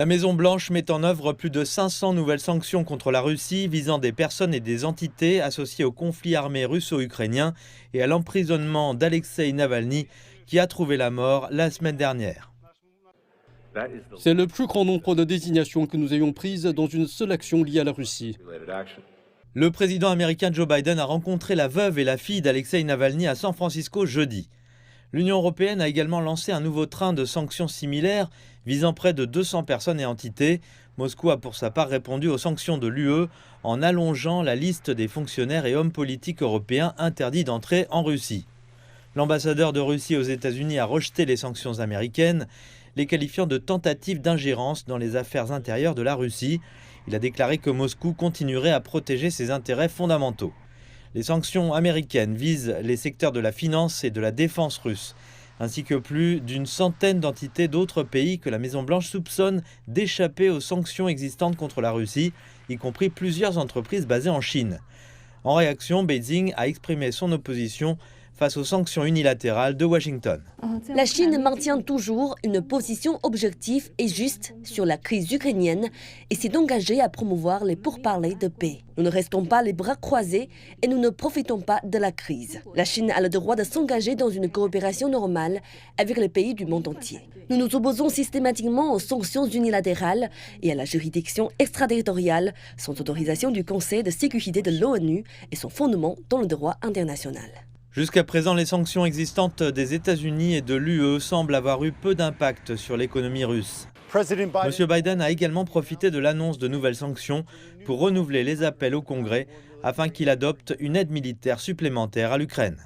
La Maison-Blanche met en œuvre plus de 500 nouvelles sanctions contre la Russie visant des personnes et des entités associées au conflit armé russo-ukrainien et à l'emprisonnement d'Alexeï Navalny qui a trouvé la mort la semaine dernière. C'est le plus grand nombre de désignations que nous ayons prises dans une seule action liée à la Russie. Le président américain Joe Biden a rencontré la veuve et la fille d'Alexeï Navalny à San Francisco jeudi. L'Union européenne a également lancé un nouveau train de sanctions similaires visant près de 200 personnes et entités. Moscou a pour sa part répondu aux sanctions de l'UE en allongeant la liste des fonctionnaires et hommes politiques européens interdits d'entrer en Russie. L'ambassadeur de Russie aux États-Unis a rejeté les sanctions américaines, les qualifiant de tentatives d'ingérence dans les affaires intérieures de la Russie. Il a déclaré que Moscou continuerait à protéger ses intérêts fondamentaux. Les sanctions américaines visent les secteurs de la finance et de la défense russe, ainsi que plus d'une centaine d'entités d'autres pays que la Maison-Blanche soupçonne d'échapper aux sanctions existantes contre la Russie, y compris plusieurs entreprises basées en Chine. En réaction, Beijing a exprimé son opposition face aux sanctions unilatérales de Washington. La Chine maintient toujours une position objective et juste sur la crise ukrainienne et s'est engagée à promouvoir les pourparlers de paix. Nous ne restons pas les bras croisés et nous ne profitons pas de la crise. La Chine a le droit de s'engager dans une coopération normale avec les pays du monde entier. Nous nous opposons systématiquement aux sanctions unilatérales et à la juridiction extraterritoriale sans autorisation du Conseil de sécurité de l'ONU et son fondement dans le droit international. Jusqu'à présent, les sanctions existantes des États-Unis et de l'UE semblent avoir eu peu d'impact sur l'économie russe. M. Biden a également profité de l'annonce de nouvelles sanctions pour renouveler les appels au Congrès afin qu'il adopte une aide militaire supplémentaire à l'Ukraine.